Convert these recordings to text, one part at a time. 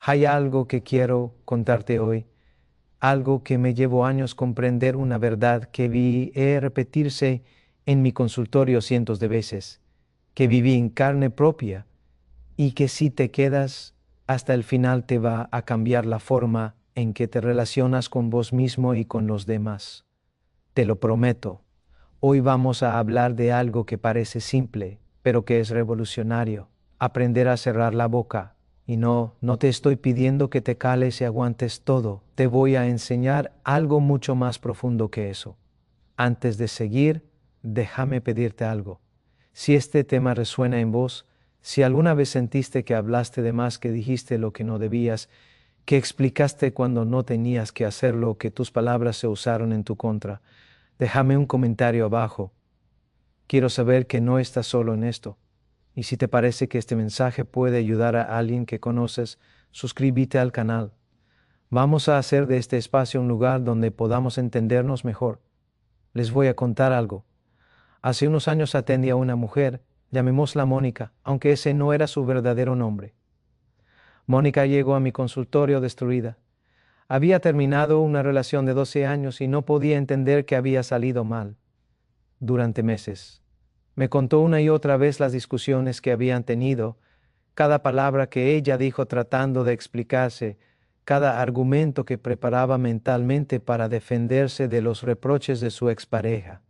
Hay algo que quiero contarte hoy, algo que me llevó años comprender, una verdad que vi repetirse en mi consultorio cientos de veces, que viví en carne propia y que si te quedas hasta el final te va a cambiar la forma en que te relacionas con vos mismo y con los demás. Te lo prometo. Hoy vamos a hablar de algo que parece simple, pero que es revolucionario. Aprender a cerrar la boca. Y no te estoy pidiendo que te cales y aguantes todo. Te voy a enseñar algo mucho más profundo que eso. Antes de seguir, déjame pedirte algo. Si este tema resuena en vos, si alguna vez sentiste que hablaste de más, que dijiste lo que no debías, que explicaste cuando no tenías que hacerlo, que tus palabras se usaron en tu contra, déjame un comentario abajo. Quiero saber que no estás solo en esto. Y si te parece que este mensaje puede ayudar a alguien que conoces, suscríbete al canal. Vamos a hacer de este espacio un lugar donde podamos entendernos mejor. Les voy a contar algo. Hace unos años atendí a una mujer, llamémosla Mónica, aunque ese no era su verdadero nombre. Mónica llegó a mi consultorio destruida. Había terminado una relación de 12 años y no podía entender que había salido mal. Durante meses. Me contó una y otra vez las discusiones que habían tenido, cada palabra que ella dijo tratando de explicarse, cada argumento que preparaba mentalmente para defenderse de los reproches de su expareja.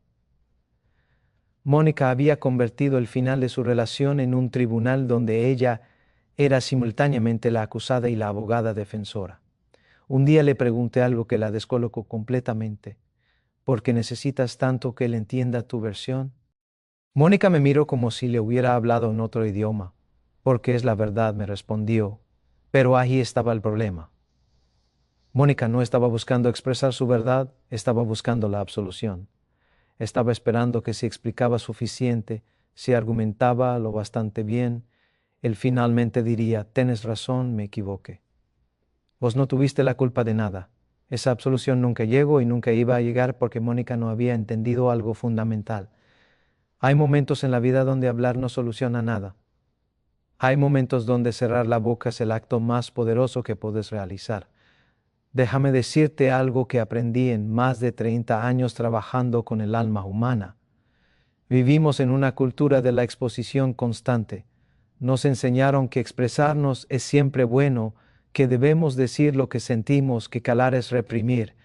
Mónica había convertido el final de su relación en un tribunal donde ella era simultáneamente la acusada y la abogada defensora. Un día le pregunté algo que la descolocó completamente. ¿Por qué necesitas tanto que él entienda tu versión? Mónica me miró como si le hubiera hablado en otro idioma. Porque es la verdad, me respondió. Pero ahí estaba el problema. Mónica no estaba buscando expresar su verdad, estaba buscando la absolución. Estaba esperando que si explicaba suficiente, si argumentaba lo bastante bien, él finalmente diría: «Tienes razón, me equivoqué. Vos no tuviste la culpa de nada». Esa absolución nunca llegó y nunca iba a llegar porque Mónica no había entendido algo fundamental. Hay momentos en la vida donde hablar no soluciona nada. Hay momentos donde cerrar la boca es el acto más poderoso que puedes realizar. Déjame decirte algo que aprendí en más de 30 años trabajando con el alma humana. Vivimos en una cultura de la exposición constante. Nos enseñaron que expresarnos es siempre bueno, que debemos decir lo que sentimos, que callar es reprimir.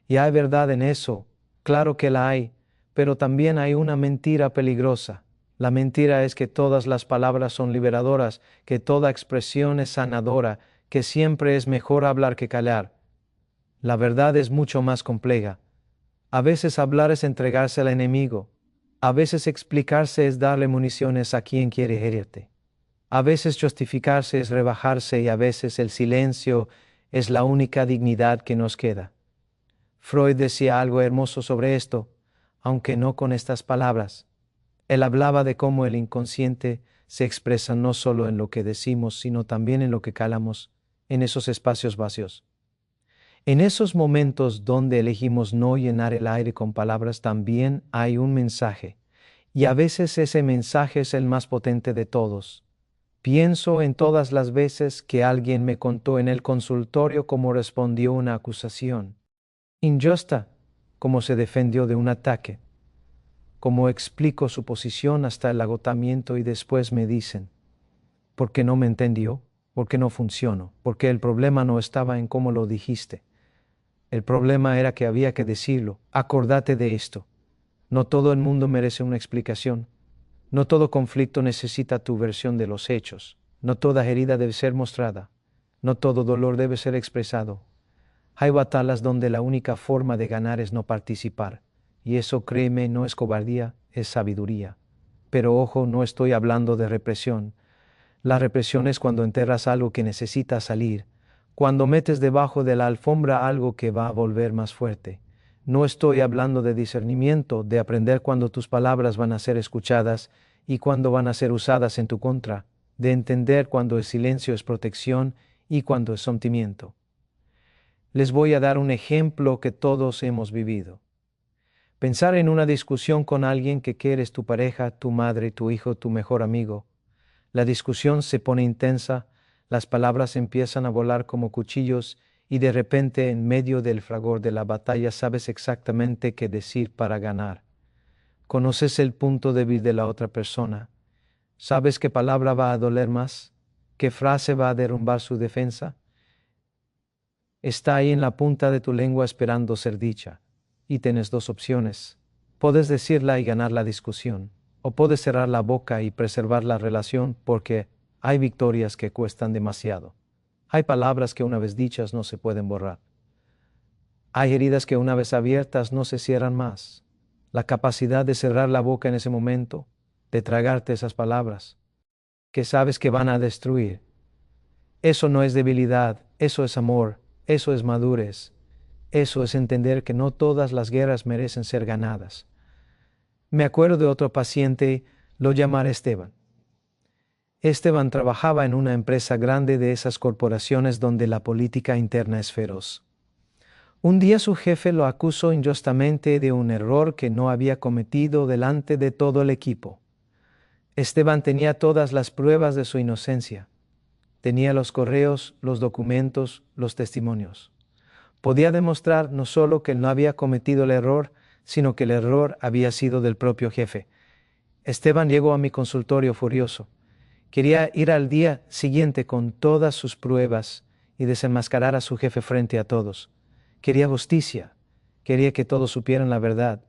Y hay verdad en eso, claro que la hay, pero también hay una mentira peligrosa. La mentira es que todas las palabras son liberadoras, que toda expresión es sanadora, que siempre es mejor hablar que callar. La verdad es mucho más compleja. A veces hablar es entregarse al enemigo. A veces explicarse es darle municiones a quien quiere herirte. A veces justificarse es rebajarse y a veces el silencio es la única dignidad que nos queda. Freud decía algo hermoso sobre esto, aunque no con estas palabras. Él hablaba de cómo el inconsciente se expresa no solo en lo que decimos, sino también en lo que calamos, en esos espacios vacíos. En esos momentos donde elegimos no llenar el aire con palabras, también hay un mensaje, y a veces ese mensaje es el más potente de todos. Pienso en todas las veces que alguien me contó en el consultorio cómo respondió una acusación injusta, cómo se defendió de un ataque, cómo explicó su posición hasta el agotamiento y después me dicen: ¿por qué no me entendió? ¿Por qué no funcionó? Porque el problema no estaba en cómo lo dijiste. El problema era que había que decirlo. Acordate de esto. No todo el mundo merece una explicación. No todo conflicto necesita tu versión de los hechos. No toda herida debe ser mostrada. No todo dolor debe ser expresado. Hay batallas donde la única forma de ganar es no participar. Y eso, créeme, no es cobardía, es sabiduría. Pero ojo, no estoy hablando de represión. La represión es cuando enterras algo que necesita salir, cuando metes debajo de la alfombra algo que va a volver más fuerte. No estoy hablando de discernimiento, de aprender cuando tus palabras van a ser escuchadas y cuando van a ser usadas en tu contra, de entender cuando el silencio es protección y cuando es sometimiento. Les voy a dar un ejemplo que todos hemos vivido. Pensar en una discusión con alguien que quieres, tu pareja, tu madre, tu hijo, tu mejor amigo. La discusión se pone intensa, Las palabras empiezan a volar como cuchillos y de repente en medio del fragor de la batalla sabes exactamente qué decir para ganar. Conoces el punto débil de la otra persona. ¿Sabes qué palabra va a doler más? ¿Qué frase va a derrumbar su defensa? Está ahí en la punta de tu lengua esperando ser dicha. Y tienes dos opciones. Puedes decirla y ganar la discusión, o puedes cerrar la boca y preservar la relación porque hay victorias que cuestan demasiado. Hay palabras que una vez dichas no se pueden borrar. Hay heridas que una vez abiertas no se cierran más. La capacidad de cerrar la boca en ese momento, de tragarte esas palabras, que sabes que van a destruir. Eso no es debilidad, eso es amor, eso es madurez, eso es entender que no todas las guerras merecen ser ganadas. Me acuerdo de otro paciente, lo llamaré Esteban. Esteban trabajaba en una empresa grande de esas corporaciones donde la política interna es feroz. Un día su jefe lo acusó injustamente de un error que no había cometido delante de todo el equipo. Esteban tenía todas las pruebas de su inocencia. Tenía los correos, los documentos, los testimonios. Podía demostrar no solo que él no había cometido el error, sino que el error había sido del propio jefe. Esteban llegó a mi consultorio furioso. Quería ir al día siguiente con todas sus pruebas y desenmascarar a su jefe frente a todos. Quería justicia. Quería que todos supieran la verdad.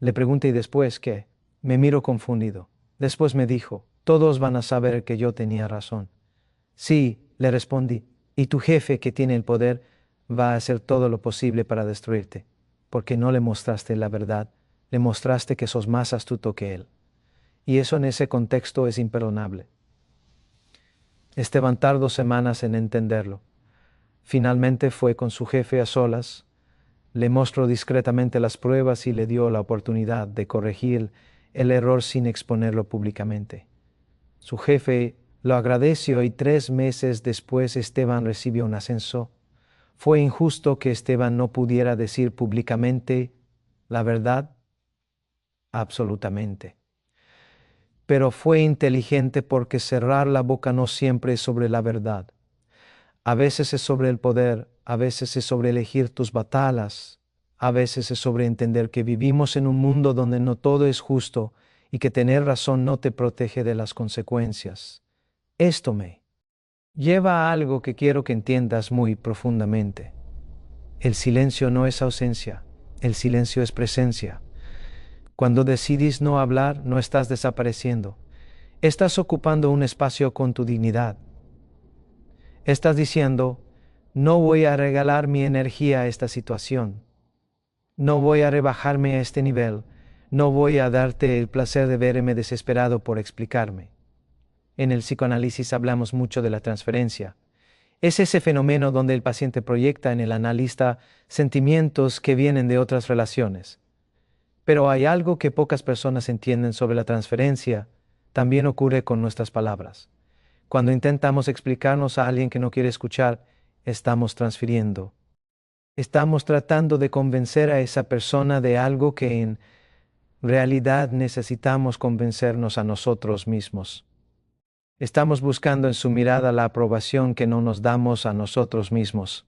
Le pregunté después qué. Me miró confundido. Después me dijo, todos van a saber que yo tenía razón. Sí, le respondí, y tu jefe que tiene el poder va a hacer todo lo posible para destruirte, porque no le mostraste la verdad, le mostraste que sos más astuto que él. Y eso en ese contexto es imperdonable. Esteban tardó semanas en entenderlo. Finalmente fue con su jefe a solas, le mostró discretamente las pruebas y le dio la oportunidad de corregir el error sin exponerlo públicamente. Su jefe lo agradeció y 3 meses después Esteban recibió un ascenso. ¿Fue injusto que Esteban no pudiera decir públicamente la verdad? Absolutamente. Pero fue inteligente porque cerrar la boca no siempre es sobre la verdad. A veces es sobre el poder, a veces es sobre elegir tus batallas, a veces es sobre entender que vivimos en un mundo donde no todo es justo y que tener razón no te protege de las consecuencias. Esto me lleva a algo que quiero que entiendas muy profundamente. El silencio no es ausencia, el silencio es presencia. Cuando decides no hablar, no estás desapareciendo. Estás ocupando un espacio con tu dignidad. Estás diciendo, no voy a regalar mi energía a esta situación. No voy a rebajarme a este nivel. No voy a darte el placer de verme desesperado por explicarme. En el psicoanálisis hablamos mucho de la transferencia. Es ese fenómeno donde el paciente proyecta en el analista sentimientos que vienen de otras relaciones. Pero hay algo que pocas personas entienden sobre la transferencia. También ocurre con nuestras palabras. Cuando intentamos explicarnos a alguien que no quiere escuchar, estamos transfiriendo. Estamos tratando de convencer a esa persona de algo que en realidad necesitamos convencernos a nosotros mismos. Estamos buscando en su mirada la aprobación que no nos damos a nosotros mismos.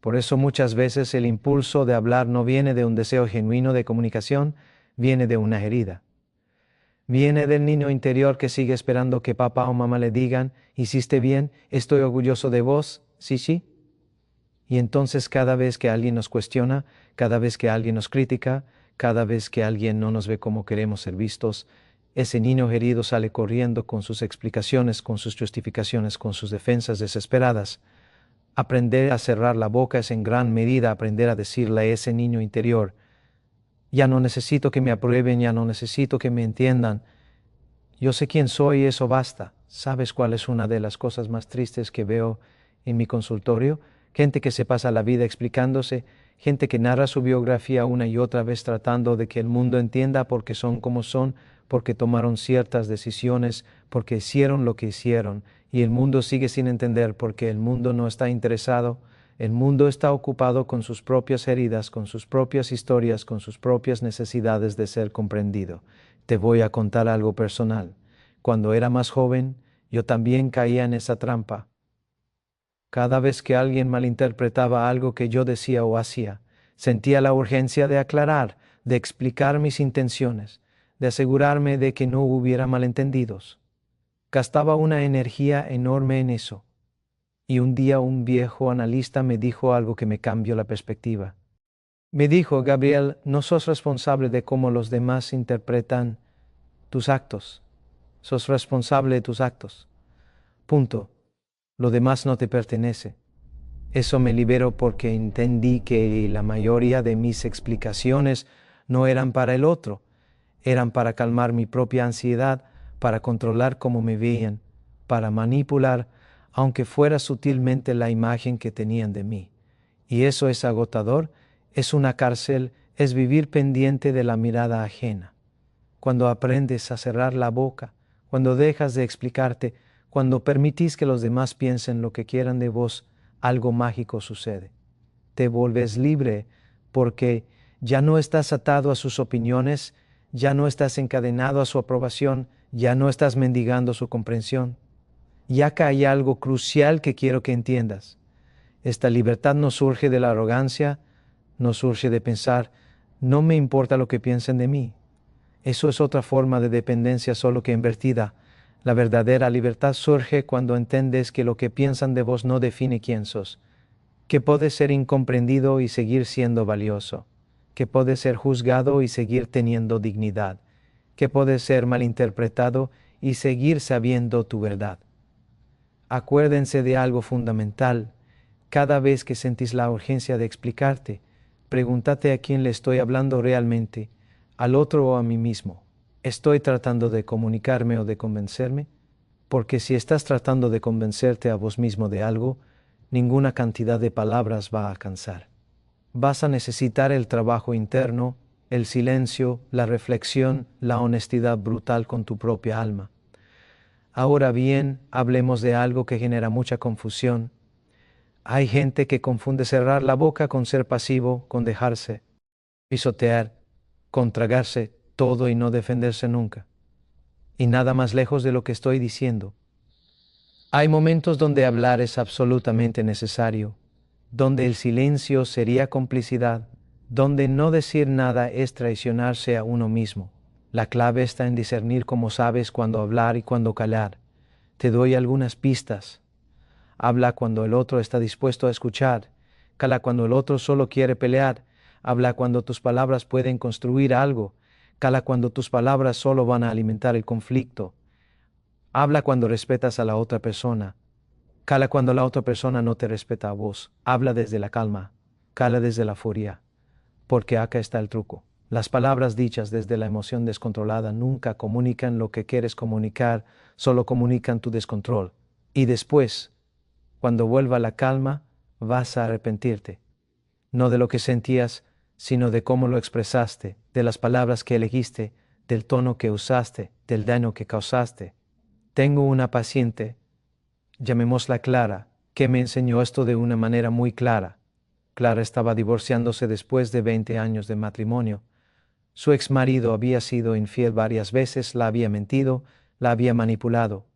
Por eso muchas veces el impulso de hablar no viene de un deseo genuino de comunicación, viene de una herida. Viene del niño interior que sigue esperando que papá o mamá le digan, hiciste bien, estoy orgulloso de vos, sí, sí. Y entonces cada vez que alguien nos cuestiona, cada vez que alguien nos critica, cada vez que alguien no nos ve como queremos ser vistos, ese niño herido sale corriendo con sus explicaciones, con sus justificaciones, con sus defensas desesperadas. Aprender a cerrar la boca es en gran medida aprender a decirle a ese niño interior, ya no necesito que me aprueben, ya no necesito que me entiendan. Yo sé quién soy y eso basta. ¿Sabes cuál es una de las cosas más tristes que veo en mi consultorio? Gente que se pasa la vida explicándose, gente que narra su biografía una y otra vez tratando de que el mundo entienda por qué son como son, porque tomaron ciertas decisiones, porque hicieron lo que hicieron, y el mundo sigue sin entender porque el mundo no está interesado. El mundo está ocupado con sus propias heridas, con sus propias historias, con sus propias necesidades de ser comprendido. Te voy a contar algo personal. Cuando era más joven, yo también caía en esa trampa. Cada vez que alguien malinterpretaba algo que yo decía o hacía, sentía la urgencia de aclarar, de explicar mis intenciones, de asegurarme de que no hubiera malentendidos. Gastaba una energía enorme en eso. Y un día un viejo analista me dijo algo que me cambió la perspectiva. Me dijo: Gabriel, no sos responsable de cómo los demás interpretan tus actos. Sos responsable de tus actos. Punto. Lo demás no te pertenece. Eso me liberó porque entendí que la mayoría de mis explicaciones no eran para el otro, eran para calmar mi propia ansiedad, para controlar cómo me veían, para manipular, aunque fuera sutilmente, la imagen que tenían de mí. Y eso es agotador, es una cárcel, es vivir pendiente de la mirada ajena. Cuando aprendes a cerrar la boca, cuando dejas de explicarte, cuando permitís que los demás piensen lo que quieran de vos, algo mágico sucede. Te vuelves libre porque ya no estás atado a sus opiniones, ya no estás encadenado a su aprobación, ya no estás mendigando su comprensión. Y acá hay algo crucial que quiero que entiendas. Esta libertad no surge de la arrogancia, no surge de pensar, no me importa lo que piensen de mí. Eso es otra forma de dependencia, solo que invertida. La verdadera libertad surge cuando entiendes que lo que piensan de vos no define quién sos, que puedes ser incomprendido y seguir siendo valioso, que puedes ser juzgado y seguir teniendo dignidad, que puedes ser malinterpretado y seguir sabiendo tu verdad. Acuérdense de algo fundamental. Cada vez que sentís la urgencia de explicarte, pregúntate a quién le estoy hablando realmente, al otro o a mí mismo. ¿Estoy tratando de comunicarme o de convencerme? Porque si estás tratando de convencerte a vos mismo de algo, ninguna cantidad de palabras va a alcanzar. Vas a necesitar el trabajo interno, el silencio, la reflexión, la honestidad brutal con tu propia alma. Ahora bien, hablemos de algo que genera mucha confusión. Hay gente que confunde cerrar la boca con ser pasivo, con dejarse pisotear, con tragarse todo y no defenderse nunca. Y nada más lejos de lo que estoy diciendo. Hay momentos donde hablar es absolutamente necesario, donde el silencio sería complicidad, donde no decir nada es traicionarse a uno mismo. La clave está en discernir cómo sabes cuándo hablar y cuándo callar. Te doy algunas pistas. Habla cuando el otro está dispuesto a escuchar. Cala cuando el otro solo quiere pelear. Habla cuando tus palabras pueden construir algo. Cala cuando tus palabras solo van a alimentar el conflicto. Habla cuando respetas a la otra persona. Cala cuando la otra persona no te respeta a vos. Habla desde la calma. Cala desde la furia. Porque acá está el truco. Las palabras dichas desde la emoción descontrolada nunca comunican lo que quieres comunicar, solo comunican tu descontrol. Y después, cuando vuelva la calma, vas a arrepentirte. No de lo que sentías, sino de cómo lo expresaste, de las palabras que elegiste, del tono que usaste, del daño que causaste. Tengo una paciente, llamémosla Clara, que me enseñó esto de una manera muy clara. Clara estaba divorciándose después de 20 años de matrimonio. Su exmarido había sido infiel varias veces, la había mentido, la había manipulado.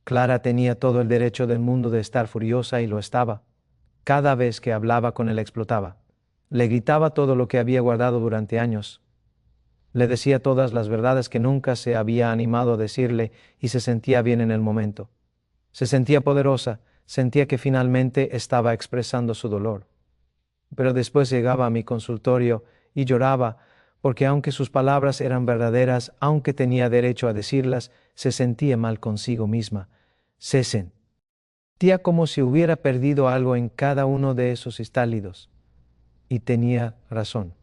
Clara tenía todo el derecho del mundo de estar furiosa y lo estaba. Cada vez que hablaba con él explotaba. Le gritaba todo lo que había guardado durante años. Le decía todas las verdades que nunca se había animado a decirle y se sentía bien en el momento. Se sentía poderosa, sentía que finalmente estaba expresando su dolor. Pero después llegaba a mi consultorio y lloraba, porque aunque sus palabras eran verdaderas, aunque tenía derecho a decirlas, se sentía mal consigo misma. Se sentía como si hubiera perdido algo en cada uno de esos estálidos. Y tenía razón.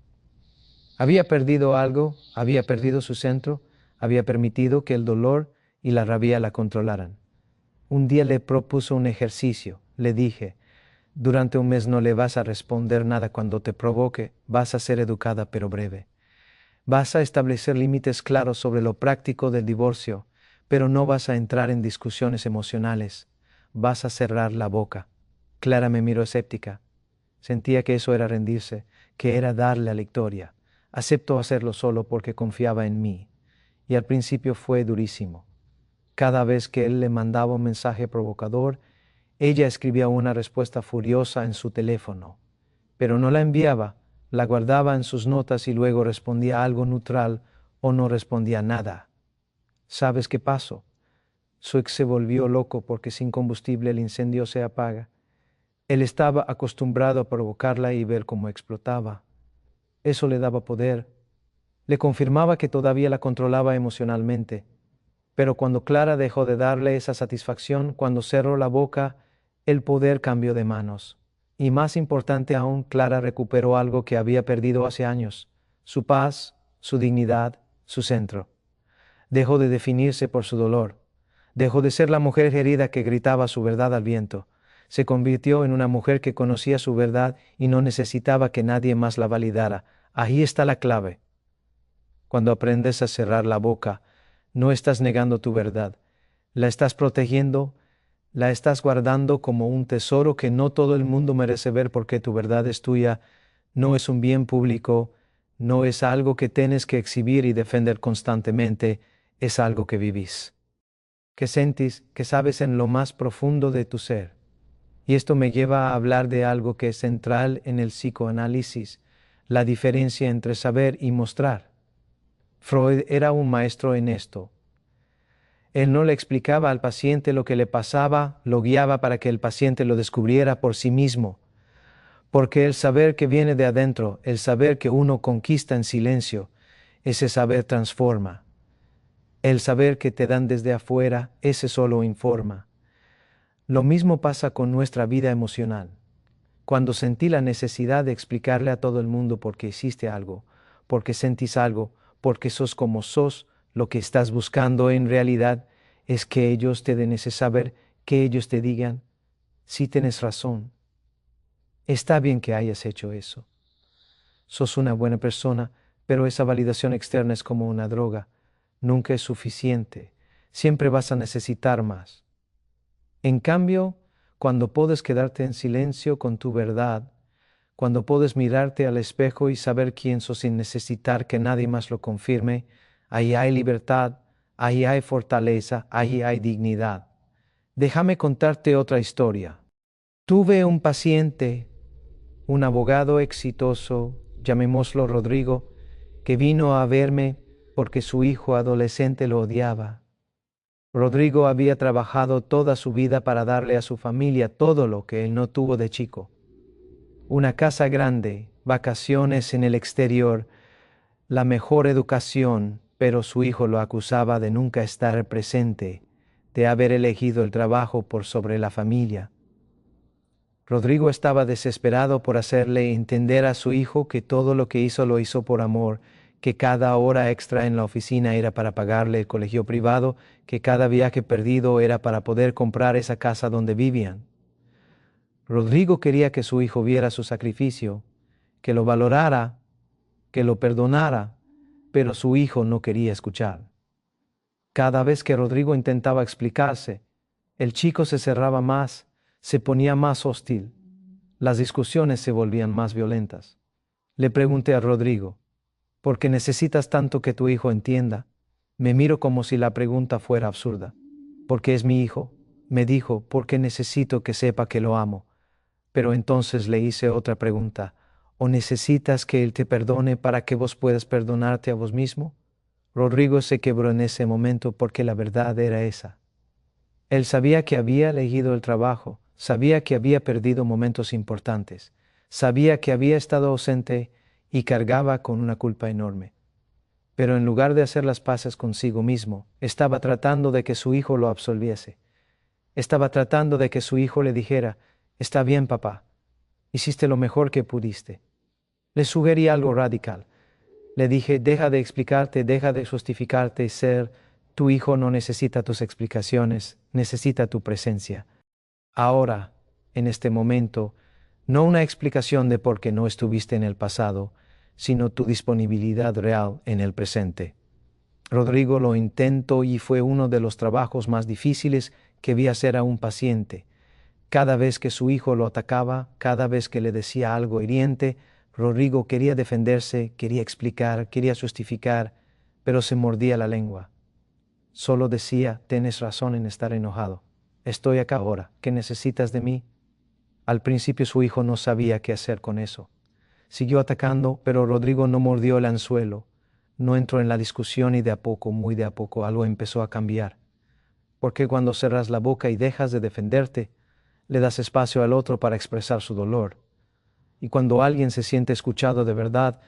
Había perdido algo, había perdido su centro, había permitido que el dolor y la rabia la controlaran. Un día le propuso un ejercicio. Le dije: durante un mes no le vas a responder nada cuando te provoque, vas a ser educada pero breve. Vas a establecer límites claros sobre lo práctico del divorcio, pero no vas a entrar en discusiones emocionales. Vas a cerrar la boca. Clara me miró escéptica. Sentía que eso era rendirse, que era darle la victoria. Aceptó hacerlo solo porque confiaba en mí. Y al principio fue durísimo. Cada vez que él le mandaba un mensaje provocador, Ella escribía una respuesta furiosa en su teléfono, pero no la enviaba, la guardaba en sus notas y luego respondía algo neutral o no respondía nada. ¿Sabes qué pasó? Su ex se volvió loco porque sin combustible el incendio se apaga. Él estaba acostumbrado a provocarla y ver cómo explotaba. Eso le daba poder. Le confirmaba que todavía la controlaba emocionalmente. Pero cuando Clara dejó de darle esa satisfacción, cuando cerró la boca, el poder cambió de manos. Y más importante aún, Clara recuperó algo que había perdido hace años: su paz, su dignidad, su centro. Dejó de definirse por su dolor. Dejó de ser la mujer herida que gritaba su verdad al viento. Se convirtió en una mujer que conocía su verdad y no necesitaba que nadie más la validara. Ahí está la clave. Cuando aprendes a cerrar la boca, no estás negando tu verdad. La estás protegiendo, la estás guardando como un tesoro que no todo el mundo merece ver porque tu verdad es tuya, no es un bien público, no es algo que tienes que exhibir y defender constantemente, es algo que vivís, que sentís, que sabes en lo más profundo de tu ser. Y esto me lleva a hablar de algo que es central en el psicoanálisis, la diferencia entre saber y mostrar. Freud era un maestro en esto. Él no le explicaba al paciente lo que le pasaba, lo guiaba para que el paciente lo descubriera por sí mismo. Porque el saber que viene de adentro, el saber que uno conquista en silencio, ese saber transforma. El saber que te dan desde afuera, ese solo informa. Lo mismo pasa con nuestra vida emocional. Cuando sentí la necesidad de explicarle a todo el mundo por qué hiciste algo, porque sentís algo, porque sos como sos, lo que estás buscando en realidad es que ellos te den ese saber, que ellos te digan: sí tienes razón, está bien que hayas hecho eso. Sos una buena persona, pero esa validación externa es como una droga. Nunca es suficiente. Siempre vas a necesitar más. En cambio, cuando puedes quedarte en silencio con tu verdad, cuando puedes mirarte al espejo y saber quién sos sin necesitar que nadie más lo confirme, ahí hay libertad, ahí hay fortaleza, ahí hay dignidad. Déjame contarte otra historia. Tuve un paciente, un abogado exitoso, llamémoslo Rodrigo, que vino a verme porque su hijo adolescente lo odiaba. Rodrigo había trabajado toda su vida para darle a su familia todo lo que él no tuvo de chico: una casa grande, vacaciones en el exterior, la mejor educación, pero su hijo lo acusaba de nunca estar presente, de haber elegido el trabajo por sobre la familia. Rodrigo estaba desesperado por hacerle entender a su hijo que todo lo que hizo lo hizo por amor, que cada hora extra en la oficina era para pagarle el colegio privado, que cada viaje perdido era para poder comprar esa casa donde vivían. Rodrigo quería que su hijo viera su sacrificio, que lo valorara, que lo perdonara, pero su hijo no quería escuchar. Cada vez que Rodrigo intentaba explicarse, el chico se cerraba más, se ponía más hostil. Las discusiones se volvían más violentas. Le pregunté a Rodrigo: ¿por qué necesitas tanto que tu hijo entienda? Me miro como si la pregunta fuera absurda. Porque es mi hijo. Me dijo: porque necesito que sepa que lo amo. Pero entonces le hice otra pregunta: ¿o necesitas que él te perdone para que vos puedas perdonarte a vos mismo? Rodrigo se quebró en ese momento porque la verdad era esa. Él sabía que había elegido el trabajo, sabía que había perdido momentos importantes, sabía que había estado ausente y cargaba con una culpa enorme. Pero en lugar de hacer las paces consigo mismo, estaba tratando de que su hijo lo absolviese. Estaba tratando de que su hijo le dijera: está bien, papá, hiciste lo mejor que pudiste. Le sugerí algo radical. Le dije: deja de explicarte, deja de justificarte y ser. Tu hijo no necesita tus explicaciones, necesita tu presencia. Ahora, en este momento, no una explicación de por qué no estuviste en el pasado, sino tu disponibilidad real en el presente. Rodrigo lo intentó y fue uno de los trabajos más difíciles que vi hacer a un paciente. Cada vez que su hijo lo atacaba, cada vez que le decía algo hiriente, Rodrigo quería defenderse, quería explicar, quería justificar, pero se mordía la lengua. Solo decía: tienes razón en estar enojado. Estoy acá ahora. ¿Qué necesitas de mí? Al principio su hijo no sabía qué hacer con eso. Siguió atacando, pero Rodrigo no mordió el anzuelo. No entró en la discusión y de a poco, muy de a poco, algo empezó a cambiar. Porque cuando cerras la boca y dejas de defenderte, le das espacio al otro para expresar su dolor. Y cuando alguien se siente escuchado de verdad,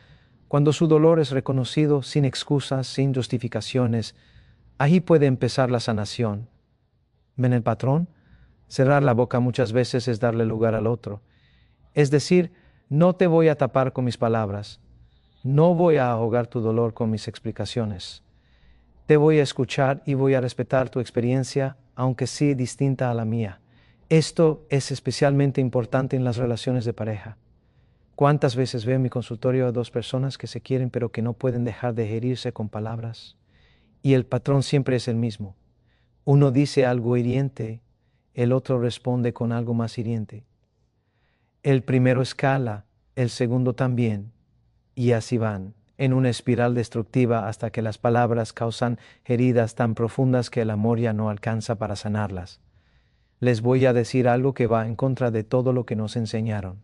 cuando su dolor es reconocido sin excusas, sin justificaciones, ahí puede empezar la sanación. ¿Ven el patrón? Cerrar la boca muchas veces es darle lugar al otro. Es decir, no te voy a tapar con mis palabras, no voy a ahogar tu dolor con mis explicaciones. Te voy a escuchar y voy a respetar tu experiencia, aunque sí distinta a la mía. Esto es especialmente importante en las relaciones de pareja. ¿Cuántas veces veo en mi consultorio a dos personas que se quieren pero que no pueden dejar de herirse con palabras? Y el patrón siempre es el mismo. Uno dice algo hiriente, el otro responde con algo más hiriente. El primero escala, el segundo también, y así van, en una espiral destructiva hasta que las palabras causan heridas tan profundas que el amor ya no alcanza para sanarlas. Les voy a decir algo que va en contra de todo lo que nos enseñaron.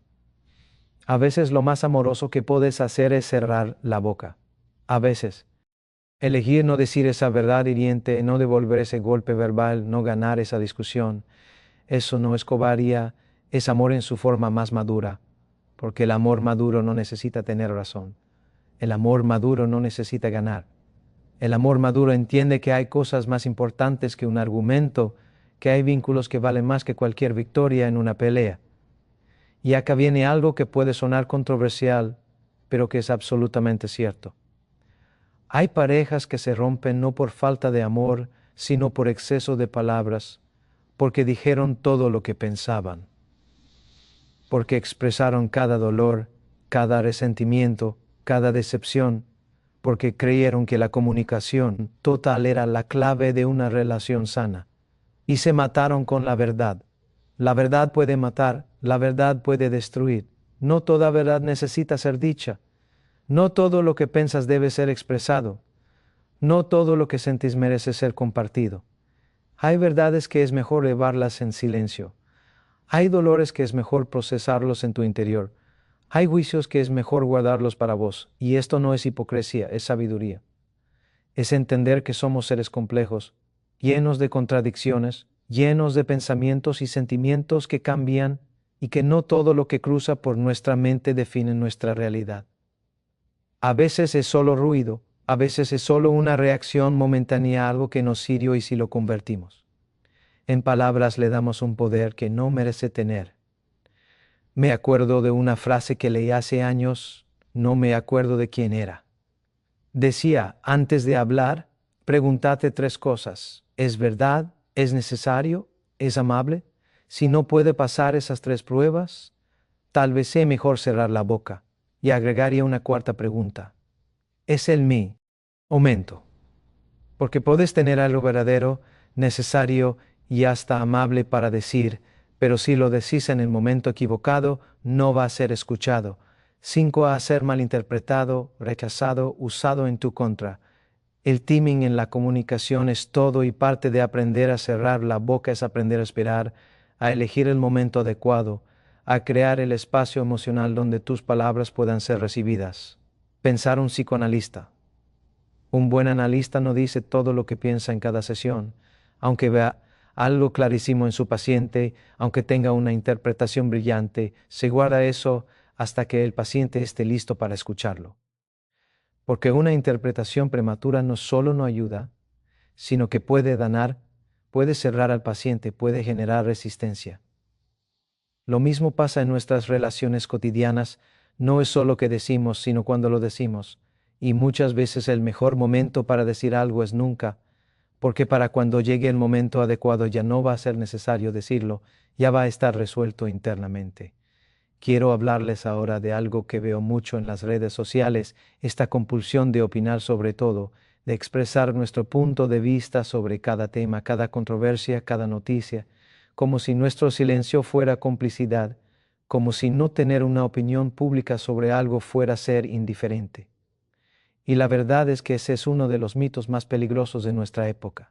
A veces lo más amoroso que puedes hacer es cerrar la boca. A veces. Elegir no decir esa verdad hiriente, no devolver ese golpe verbal, no ganar esa discusión. Eso no es cobardía, es amor en su forma más madura, porque el amor maduro no necesita tener razón. El amor maduro no necesita ganar. El amor maduro entiende que hay cosas más importantes que un argumento, que hay vínculos que valen más que cualquier victoria en una pelea. Y acá viene algo que puede sonar controversial, pero que es absolutamente cierto. Hay parejas que se rompen no por falta de amor, sino por exceso de palabras, porque dijeron todo lo que pensaban, porque expresaron cada dolor, cada resentimiento, cada decepción, porque creyeron que la comunicación total era la clave de una relación sana, y se mataron con la verdad. La verdad puede matar, la verdad puede destruir. No toda verdad necesita ser dicha. No todo lo que piensas debe ser expresado. No todo lo que sentís merece ser compartido. Hay verdades que es mejor llevarlas en silencio. Hay dolores que es mejor procesarlos en tu interior. Hay juicios que es mejor guardarlos para vos. Y esto no es hipocresía, es sabiduría. Es entender que somos seres complejos, llenos de contradicciones, llenos de pensamientos y sentimientos que cambian y que no todo lo que cruza por nuestra mente define nuestra realidad. A veces es solo ruido, a veces es solo una reacción momentánea a algo que nos hirió y si lo convertimos. En palabras le damos un poder que no merece tener. Me acuerdo de una frase que leí hace años, no me acuerdo de quién era. Decía, antes de hablar, pregúntate 3 cosas. ¿Es verdad? ¿Es necesario? ¿Es amable? Si no puede pasar esas 3 pruebas, tal vez sea mejor cerrar la boca. Y agregaría una cuarta pregunta. ¿Es el mi momento? Porque puedes tener algo verdadero, necesario y hasta amable para decir, pero si lo decís en el momento equivocado, no va a ser escuchado. 5 a ser malinterpretado, rechazado, usado en tu contra. El timing en la comunicación es todo y parte de aprender a cerrar la boca es aprender a esperar, a elegir el momento adecuado, a crear el espacio emocional donde tus palabras puedan ser recibidas. Pensar un psicoanalista. Un buen analista no dice todo lo que piensa en cada sesión, aunque vea algo clarísimo en su paciente, aunque tenga una interpretación brillante, se guarda eso hasta que el paciente esté listo para escucharlo. Porque una interpretación prematura no solo no ayuda, sino que puede dañar, puede cerrar al paciente, puede generar resistencia. Lo mismo pasa en nuestras relaciones cotidianas, no es solo que decimos, sino cuando lo decimos. Y muchas veces el mejor momento para decir algo es nunca, porque para cuando llegue el momento adecuado ya no va a ser necesario decirlo, ya va a estar resuelto internamente. Quiero hablarles ahora de algo que veo mucho en las redes sociales, esta compulsión de opinar sobre todo, de expresar nuestro punto de vista sobre cada tema, cada controversia, cada noticia, como si nuestro silencio fuera complicidad, como si no tener una opinión pública sobre algo fuera ser indiferente. Y la verdad es que ese es uno de los mitos más peligrosos de nuestra época.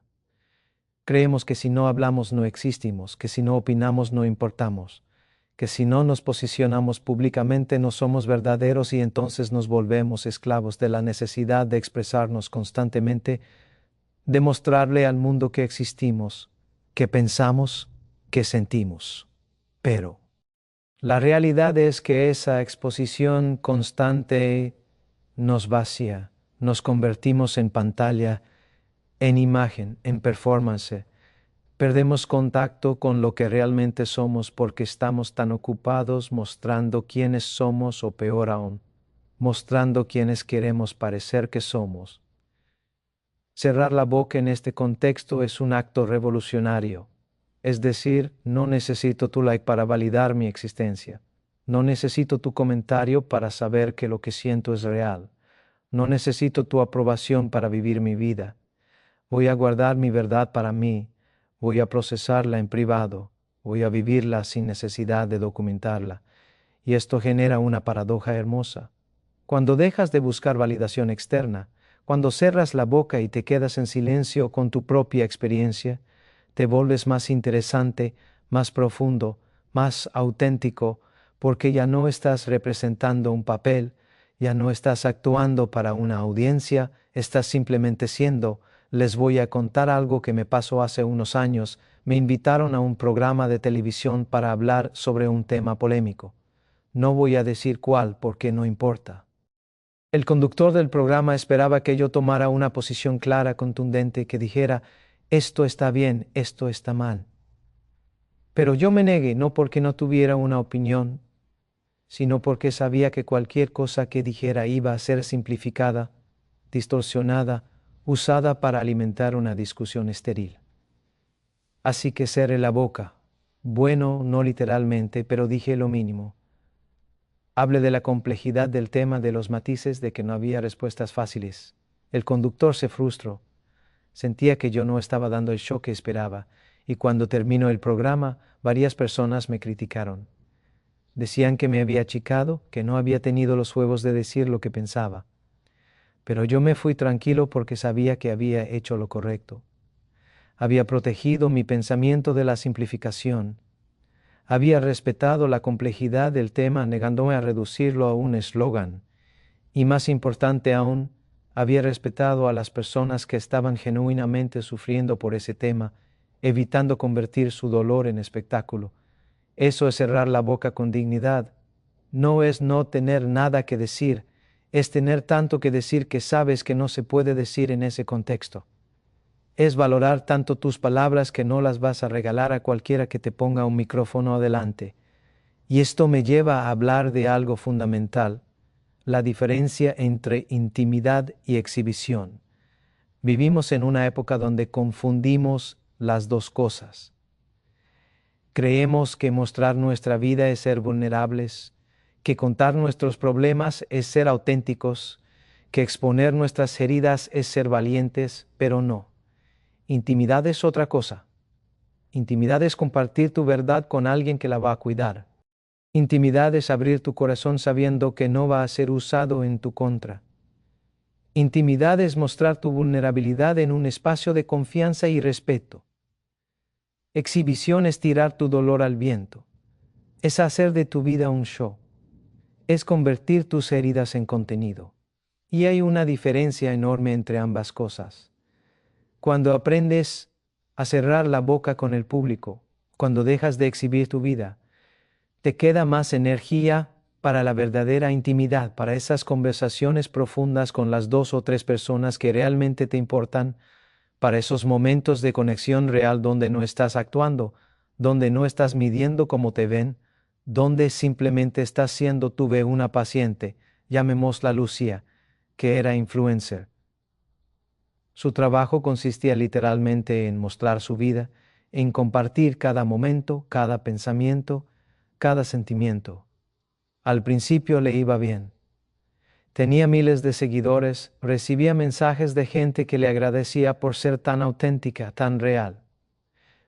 Creemos que si no hablamos no existimos, que si no opinamos no importamos, que si no nos posicionamos públicamente no somos verdaderos y entonces nos volvemos esclavos de la necesidad de expresarnos constantemente, de mostrarle al mundo que existimos, que pensamos, que sentimos. Pero la realidad es que esa exposición constante nos vacía, nos convertimos en pantalla, en imagen, en performance. Perdemos contacto con lo que realmente somos porque estamos tan ocupados mostrando quiénes somos o peor aún, mostrando quiénes queremos parecer que somos. Cerrar la boca en este contexto es un acto revolucionario. Es decir, no necesito tu like para validar mi existencia. No necesito tu comentario para saber que lo que siento es real. No necesito tu aprobación para vivir mi vida. Voy a guardar mi verdad para mí. Voy a procesarla en privado. Voy a vivirla sin necesidad de documentarla. Y esto genera una paradoja hermosa. Cuando dejas de buscar validación externa, cuando cerras la boca y te quedas en silencio con tu propia experiencia, te vuelves más interesante, más profundo, más auténtico, porque ya no estás representando un papel, ya no estás actuando para una audiencia, estás simplemente siendo. Les voy a contar algo que me pasó hace unos años. Me invitaron a un programa de televisión para hablar sobre un tema polémico. No voy a decir cuál porque no importa. El conductor del programa esperaba que yo tomara una posición clara, contundente, que dijera, esto está bien, esto está mal. Pero yo me negué no porque no tuviera una opinión, sino porque sabía que cualquier cosa que dijera iba a ser simplificada, distorsionada, usada para alimentar una discusión estéril. Así que cerré la boca. Bueno, no literalmente, pero dije lo mínimo. Hablé de la complejidad del tema, de los matices, de que no había respuestas fáciles. El conductor se frustró. Sentía que yo no estaba dando el show que esperaba, y cuando terminó el programa, varias personas me criticaron. Decían que me había achicado, que no había tenido los huevos de decir lo que pensaba. Pero yo me fui tranquilo porque sabía que había hecho lo correcto. Había protegido mi pensamiento de la simplificación. Había respetado la complejidad del tema negándome a reducirlo a un eslogan. Y más importante aún, había respetado a las personas que estaban genuinamente sufriendo por ese tema, evitando convertir su dolor en espectáculo. Eso es cerrar la boca con dignidad. No es no tener nada que decir, es tener tanto que decir que sabes que no se puede decir en ese contexto. Es valorar tanto tus palabras que no las vas a regalar a cualquiera que te ponga un micrófono adelante. Y esto me lleva a hablar de algo fundamental, la diferencia entre intimidad y exhibición. Vivimos en una época donde confundimos las dos cosas. Creemos que mostrar nuestra vida es ser vulnerables, que contar nuestros problemas es ser auténticos, que exponer nuestras heridas es ser valientes, pero no. Intimidad es otra cosa. Intimidad es compartir tu verdad con alguien que la va a cuidar. Intimidad es abrir tu corazón sabiendo que no va a ser usado en tu contra. Intimidad es mostrar tu vulnerabilidad en un espacio de confianza y respeto. Exhibición es tirar tu dolor al viento. Es hacer de tu vida un show. Es convertir tus heridas en contenido. Y hay una diferencia enorme entre ambas cosas. Cuando aprendes a cerrar la boca con el público, cuando dejas de exhibir tu vida, te queda más energía para la verdadera intimidad, para esas conversaciones profundas con las 2 o 3 personas que realmente te importan, para esos momentos de conexión real donde no estás actuando, donde no estás midiendo cómo te ven, donde simplemente estás siendo tú una paciente, llamémosla Lucía, que era influencer. Su trabajo consistía literalmente en mostrar su vida, en compartir cada momento, cada pensamiento, cada sentimiento. Al principio le iba bien. Tenía miles de seguidores, recibía mensajes de gente que le agradecía por ser tan auténtica, tan real.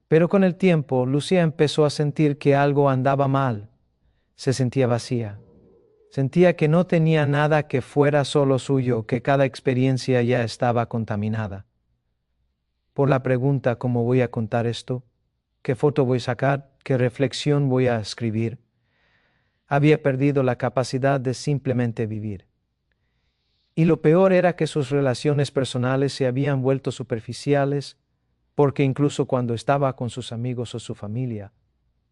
Pero con el tiempo, Lucía empezó a sentir que algo andaba mal. Se sentía vacía. Sentía que no tenía nada que fuera solo suyo, que cada experiencia ya estaba contaminada. por la pregunta ¿cómo voy a contar esto? ¿Qué foto voy a sacar? ¿Qué reflexión voy a escribir? Había perdido la capacidad de simplemente vivir. Y lo peor era que sus relaciones personales se habían vuelto superficiales, porque incluso cuando estaba con sus amigos o su familia,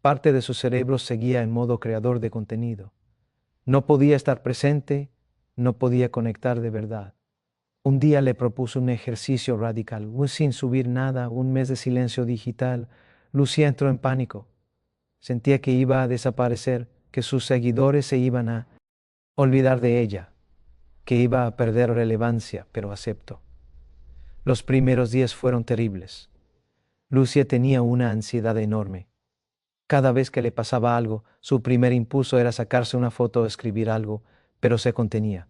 parte de su cerebro seguía en modo creador de contenido. No podía estar presente, no podía conectar de verdad. Un día le propuso un ejercicio radical, sin subir nada, un mes de silencio digital. Lucía entró en pánico. Sentía que iba a desaparecer, que sus seguidores se iban a olvidar de ella, que iba a perder relevancia, pero aceptó. Los primeros días fueron terribles. Lucia tenía una ansiedad enorme. Cada vez que le pasaba algo, su primer impulso era sacarse una foto o escribir algo, pero se contenía.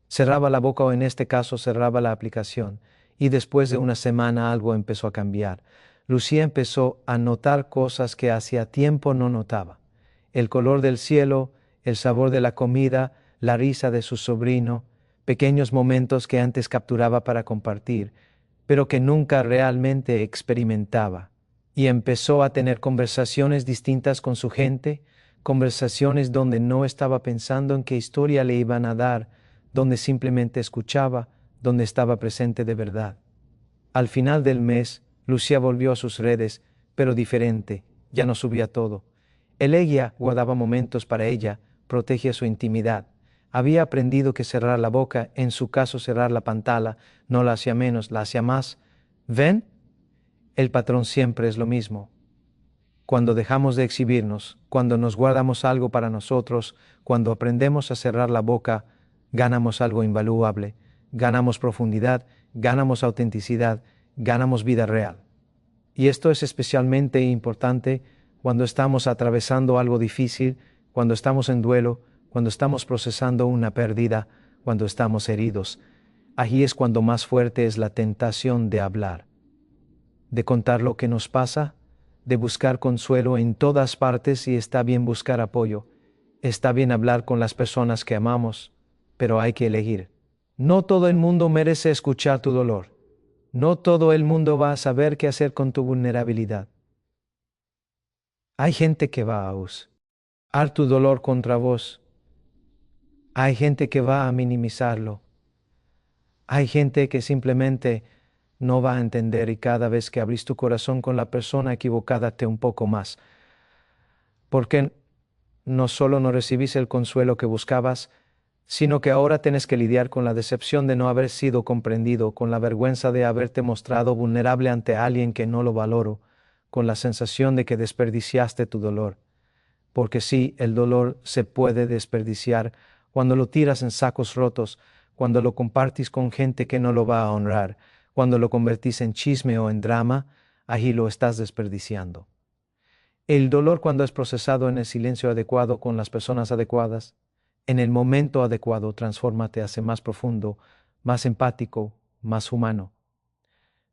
Cerraba la boca o en este caso cerraba la aplicación, y después de una semana algo empezó a cambiar. Lucía empezó a notar cosas que hacía tiempo no notaba. El color del cielo, el sabor de la comida, la risa de su sobrino, pequeños momentos que antes capturaba para compartir, pero que nunca realmente experimentaba. Y empezó a tener conversaciones distintas con su gente, conversaciones donde no estaba pensando en qué historia le iban a dar, donde simplemente escuchaba, donde estaba presente de verdad. Al final del mes, Lucía volvió a sus redes, pero diferente, ya no subía todo. Ella guardaba momentos para ella, protegía su intimidad. Había aprendido que cerrar la boca, en su caso cerrar la pantalla, no la hacía menos, la hacía más. ¿Ven? El patrón siempre es lo mismo. Cuando dejamos de exhibirnos, cuando nos guardamos algo para nosotros, cuando aprendemos a cerrar la boca, ganamos algo invaluable, ganamos profundidad, ganamos autenticidad, ganamos vida real. Y esto es especialmente importante cuando estamos atravesando algo difícil, cuando estamos en duelo, cuando estamos procesando una pérdida, cuando estamos heridos. Allí es cuando más fuerte es la tentación de hablar, de contar lo que nos pasa, de buscar consuelo en todas partes, y está bien buscar apoyo, está bien hablar con las personas que amamos, pero hay que elegir. No todo el mundo merece escuchar tu dolor. No todo el mundo va a saber qué hacer con tu vulnerabilidad. Hay gente que va a usar tu dolor contra vos. Hay gente que va a minimizarlo. Hay gente que simplemente no va a entender, y cada vez que abrís tu corazón con la persona equivocada te un poco más. Porque no solo no recibís el consuelo que buscabas, sino que ahora tienes que lidiar con la decepción de no haber sido comprendido, con la vergüenza de haberte mostrado vulnerable ante alguien que no lo valoró, con la sensación de que desperdiciaste tu dolor. Porque sí, el dolor se puede desperdiciar cuando lo tiras en sacos rotos, cuando lo compartís con gente que no lo va a honrar, cuando lo convertís en chisme o en drama, allí lo estás desperdiciando. El dolor, cuando es procesado en el silencio adecuado con las personas adecuadas, en el momento adecuado, transforma, te hace más profundo, más empático, más humano.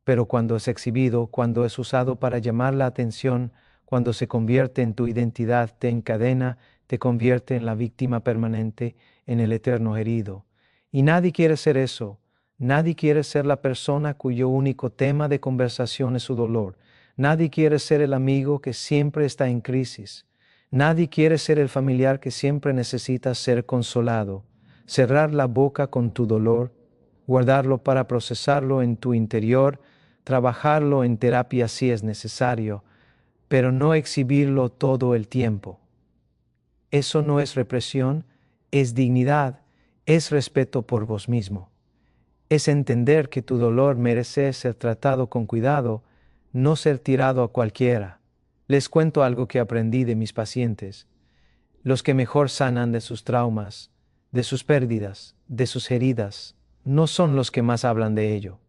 Pero cuando es exhibido, cuando es usado para llamar la atención, cuando se convierte en tu identidad, te encadena, te convierte en la víctima permanente, en el eterno herido. Y nadie quiere ser eso. Nadie quiere ser la persona cuyo único tema de conversación es su dolor. Nadie quiere ser el amigo que siempre está en crisis. Nadie quiere ser el familiar que siempre necesita ser consolado. Cerrar la boca con tu dolor, guardarlo para procesarlo en tu interior, trabajarlo en terapia si es necesario, pero no exhibirlo todo el tiempo. Eso no es represión, es dignidad, es respeto por vos mismo. Es entender que tu dolor merece ser tratado con cuidado, no ser tirado a cualquiera. Les cuento algo que aprendí de mis pacientes. Los que mejor sanan de sus traumas, de sus pérdidas, de sus heridas, no son los que más hablan de ello.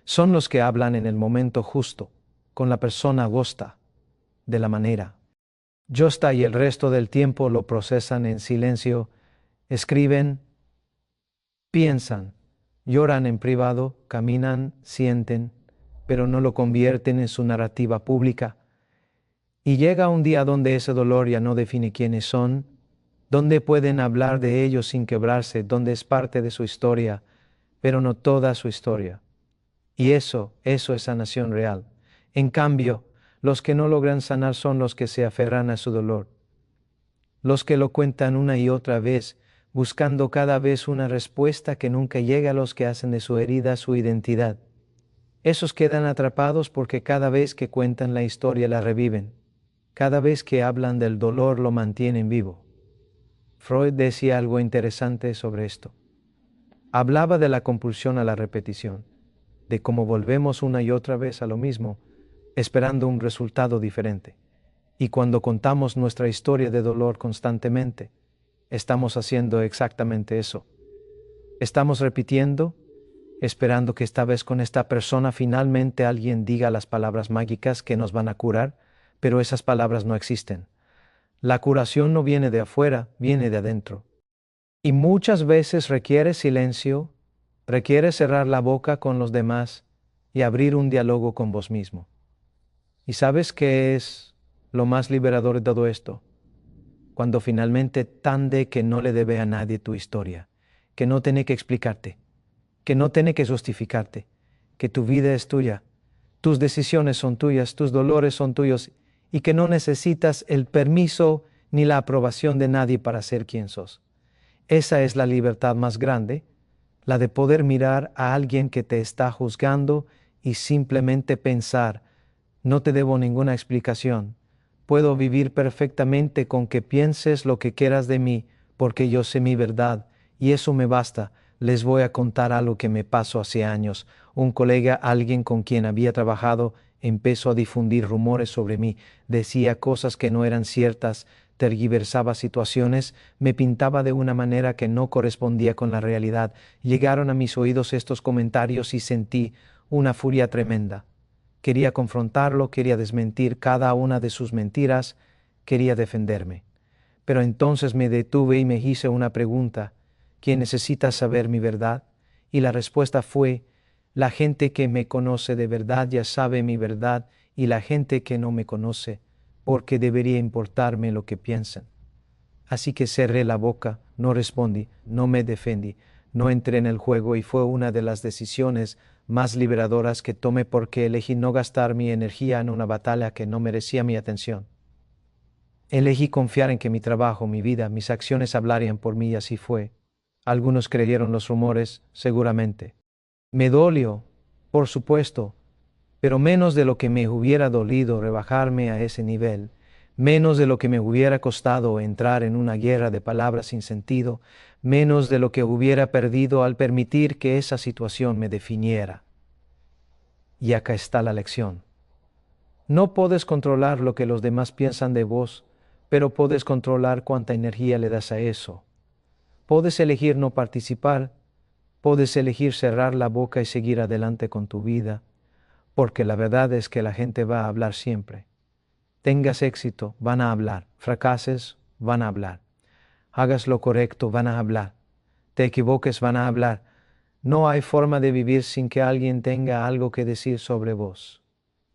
Son los que hablan en el momento justo, con la persona justa, de la manera justa, y el resto del tiempo lo procesan en silencio, escriben, piensan, lloran en privado, caminan, sienten, pero no lo convierten en su narrativa pública. Y llega un día donde ese dolor ya no define quiénes son, donde pueden hablar de ellos sin quebrarse, donde es parte de su historia, pero no toda su historia. Y eso es sanación real. En cambio, los que no logran sanar son los que se aferran a su dolor. Los que lo cuentan una y otra vez, buscando cada vez una respuesta que nunca llega a los que hacen de su herida su identidad. Esos quedan atrapados porque cada vez que cuentan la historia la reviven. Cada vez que hablan del dolor lo mantienen vivo. Freud decía algo interesante sobre esto. Hablaba de la compulsión a la repetición, de cómo volvemos una y otra vez a lo mismo, esperando un resultado diferente. Y cuando contamos nuestra historia de dolor constantemente, estamos haciendo exactamente eso. Estamos repitiendo, esperando que esta vez con esta persona finalmente alguien diga las palabras mágicas que nos van a curar, pero esas palabras no existen. La curación no viene de afuera, viene de adentro. Y muchas veces requiere silencio, requiere cerrar la boca con los demás y abrir un diálogo con vos mismo. ¿Y sabes qué es lo más liberador de todo esto? Cuando finalmente tande que no le debe a nadie tu historia, que no tiene que explicarte, que no tiene que justificarte, que tu vida es tuya, tus decisiones son tuyas, tus dolores son tuyos y que no necesitas el permiso ni la aprobación de nadie para ser quien sos. Esa es la libertad más grande, la de poder mirar a alguien que te está juzgando y simplemente pensar, no te debo ninguna explicación. Puedo vivir perfectamente con que pienses lo que quieras de mí, porque yo sé mi verdad, y eso me basta. Les voy a contar algo que me pasó hace años. Un colega, alguien con quien había trabajado, empezó a difundir rumores sobre mí, decía cosas que no eran ciertas, tergiversaba situaciones, me pintaba de una manera que no correspondía con la realidad. Llegaron a mis oídos estos comentarios y sentí una furia tremenda. Quería confrontarlo, quería desmentir cada una de sus mentiras, quería defenderme. Pero entonces me detuve y me hice una pregunta: ¿quién necesita saber mi verdad? Y la respuesta fue: la gente que me conoce de verdad ya sabe mi verdad, y la gente que no me conoce, porque debería importarme lo que piensan. Así que cerré la boca, no respondí, no me defendí, no entré en el juego, y fue una de las decisiones más liberadoras que tomé porque elegí no gastar mi energía en una batalla que no merecía mi atención. Elegí confiar en que mi trabajo, mi vida, mis acciones hablarían por mí, y así fue. Algunos creyeron los rumores, seguramente. Me dolió, por supuesto, pero menos de lo que me hubiera dolido rebajarme a ese nivel, menos de lo que me hubiera costado entrar en una guerra de palabras sin sentido, menos de lo que hubiera perdido al permitir que esa situación me definiera. Y acá está la lección. No puedes controlar lo que los demás piensan de vos, pero puedes controlar cuánta energía le das a eso. Puedes elegir no participar, puedes elegir cerrar la boca y seguir adelante con tu vida, porque la verdad es que la gente va a hablar siempre. Tengas éxito, van a hablar. Fracases, van a hablar. Hagas lo correcto, van a hablar. Te equivoques, van a hablar. No hay forma de vivir sin que alguien tenga algo que decir sobre vos.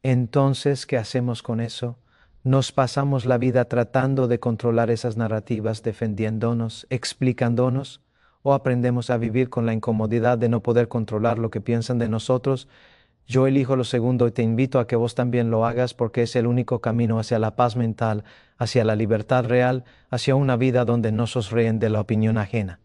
Entonces, ¿qué hacemos con eso? Nos pasamos la vida tratando de controlar esas narrativas, defendiéndonos, explicándonos, o aprendemos a vivir con la incomodidad de no poder controlar lo que piensan de nosotros. Yo elijo lo segundo y te invito a que vos también lo hagas, porque es el único camino hacia la paz mental, hacia la libertad real, hacia una vida donde no sos rehén de la opinión ajena.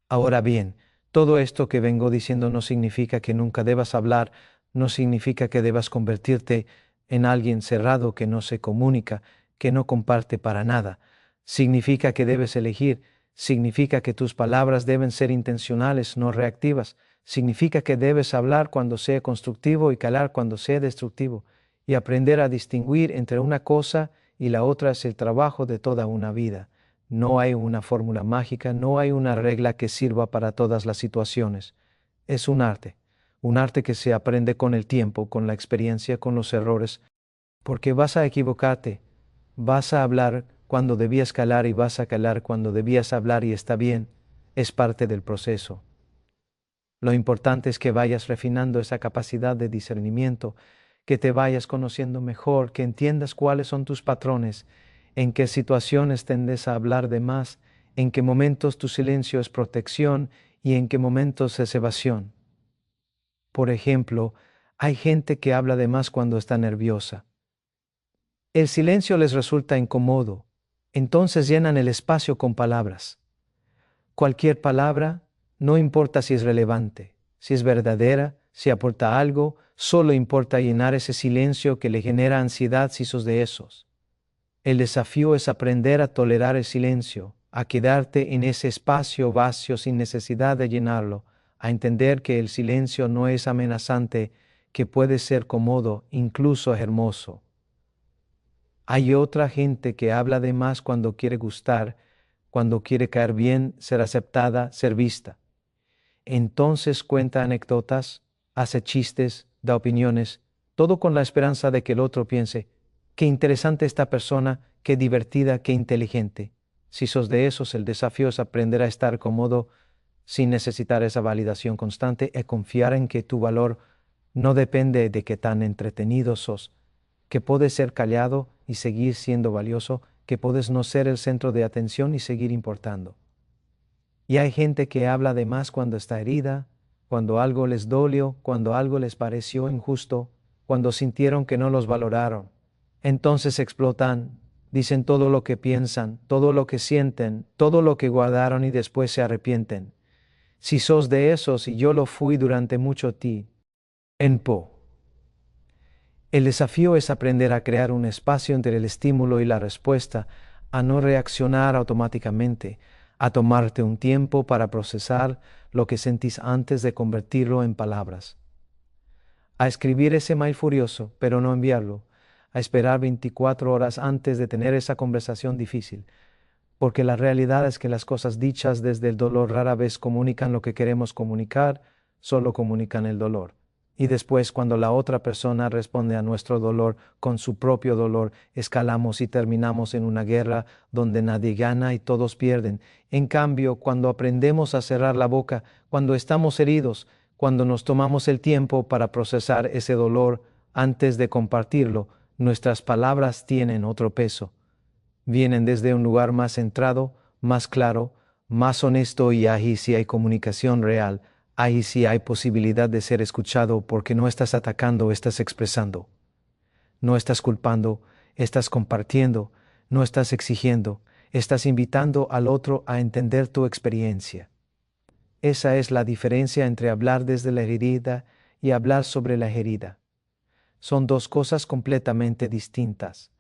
Ahora bien, todo esto que vengo diciendo no significa que nunca debas hablar, no significa que debas convertirte en alguien cerrado que no se comunica, que no comparte para nada. Significa que debes elegir, significa que tus palabras deben ser intencionales, no reactivas. Significa que debes hablar cuando sea constructivo y callar cuando sea destructivo, y aprender a distinguir entre una cosa y la otra es el trabajo de toda una vida. No hay una fórmula mágica, no hay una regla que sirva para todas las situaciones. Es un arte que se aprende con el tiempo, con la experiencia, con los errores, porque vas a equivocarte, vas a hablar cuando debías callar y vas a callar cuando debías hablar, y está bien, es parte del proceso. Lo importante es que vayas refinando esa capacidad de discernimiento, que te vayas conociendo mejor, que entiendas cuáles son tus patrones, en qué situaciones tendes a hablar de más, en qué momentos tu silencio es protección y en qué momentos es evasión. Por ejemplo, hay gente que habla de más cuando está nerviosa. El silencio les resulta incómodo, entonces llenan el espacio con palabras. Cualquier palabra, no importa si es relevante, si es verdadera, si aporta algo, solo importa llenar ese silencio que le genera ansiedad si sos de esos. El desafío es aprender a tolerar el silencio, a quedarte en ese espacio vacío sin necesidad de llenarlo, a entender que el silencio no es amenazante, que puede ser cómodo, incluso hermoso. Hay otra gente que habla de más cuando quiere gustar, cuando quiere caer bien, ser aceptada, ser vista. Entonces cuenta anécdotas, hace chistes, da opiniones, todo con la esperanza de que el otro piense, qué interesante esta persona, qué divertida, qué inteligente. Si sos de esos, el desafío es aprender a estar cómodo sin necesitar esa validación constante y confiar en que tu valor no depende de qué tan entretenido sos, que puedes ser callado y seguir siendo valioso, que puedes no ser el centro de atención y seguir importando. Y hay gente que habla de más cuando está herida, cuando algo les dolió, cuando algo les pareció injusto, cuando sintieron que no los valoraron. Entonces explotan, dicen todo lo que piensan, todo lo que sienten, todo lo que guardaron y después se arrepienten. Si sos de esos, y yo lo fui durante mucho tiempo, el desafío es aprender a crear un espacio entre el estímulo y la respuesta, a no reaccionar automáticamente, a tomarte un tiempo para procesar lo que sentís antes de convertirlo en palabras. A escribir ese mail furioso, pero no enviarlo, a esperar 24 horas antes de tener esa conversación difícil, porque la realidad es que las cosas dichas desde el dolor rara vez comunican lo que queremos comunicar, solo comunican el dolor. Y después, cuando la otra persona responde a nuestro dolor con su propio dolor, escalamos y terminamos en una guerra donde nadie gana y todos pierden. En cambio, cuando aprendemos a cerrar la boca, cuando estamos heridos, cuando nos tomamos el tiempo para procesar ese dolor antes de compartirlo, nuestras palabras tienen otro peso. Vienen desde un lugar más centrado, más claro, más honesto, y ahí sí hay comunicación real. Ahí sí hay posibilidad de ser escuchado porque no estás atacando, estás expresando. No estás culpando, estás compartiendo, no estás exigiendo, estás invitando al otro a entender tu experiencia. Esa es la diferencia entre hablar desde la herida y hablar sobre la herida. Son dos cosas completamente distintas.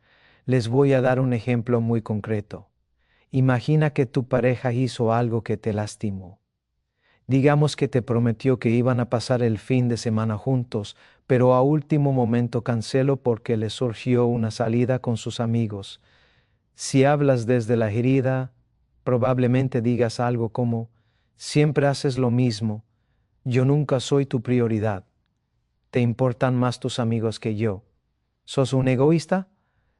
Les voy a dar un ejemplo muy concreto. Imagina que tu pareja hizo algo que te lastimó. Digamos que te prometió que iban a pasar el fin de semana juntos, pero a último momento canceló porque le surgió una salida con sus amigos. Si hablas desde la herida, probablemente digas algo como, siempre haces lo mismo, yo nunca soy tu prioridad, te importan más tus amigos que yo. ¿Sos un egoísta?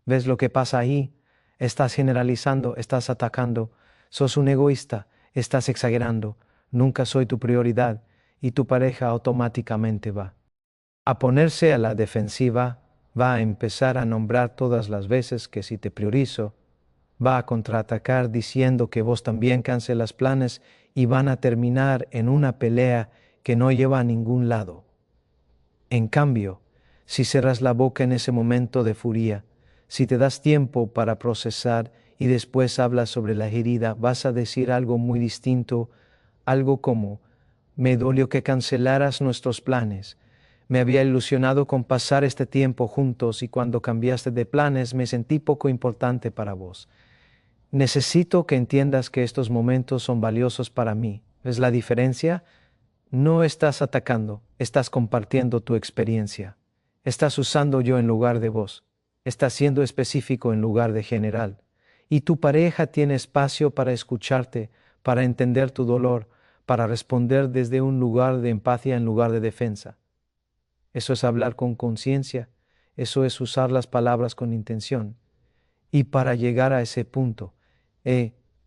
¿Ves lo que pasa ahí? Estás generalizando, estás atacando. Sos un egoísta, estás exagerando. Nunca soy tu prioridad, y tu pareja automáticamente va a ponerse a la defensiva, va a empezar a nombrar todas las veces que si te priorizo, va a contraatacar diciendo que vos también cancelas planes y van a terminar en una pelea que no lleva a ningún lado. En cambio, si cerras la boca en ese momento de furia, si te das tiempo para procesar y después hablas sobre la herida, vas a decir algo muy distinto, algo como, me dolió que cancelaras nuestros planes. Me había ilusionado con pasar este tiempo juntos y cuando cambiaste de planes me sentí poco importante para vos. Necesito que entiendas que estos momentos son valiosos para mí. ¿Ves la diferencia? No estás atacando, estás compartiendo tu experiencia. Estás usando yo en lugar de vos. Estás siendo específico en lugar de general. Y tu pareja tiene espacio para escucharte, para entender tu dolor, para responder desde un lugar de empatía en lugar de defensa. Eso es hablar con conciencia, eso es usar las palabras con intención. Y para llegar a ese punto,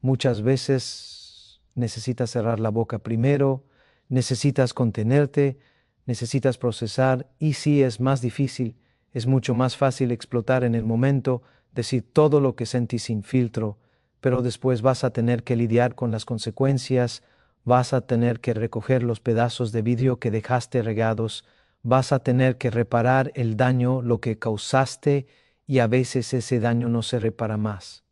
muchas veces necesitas cerrar la boca primero, necesitas contenerte, necesitas procesar, y si es más difícil, es mucho más fácil explotar en el momento, decir todo lo que sentís sin filtro, pero después vas a tener que lidiar con las consecuencias vas a tener que recoger los pedazos de vidrio que dejaste regados, vas a tener que reparar el daño, lo que causaste, y a veces ese daño no se repara más.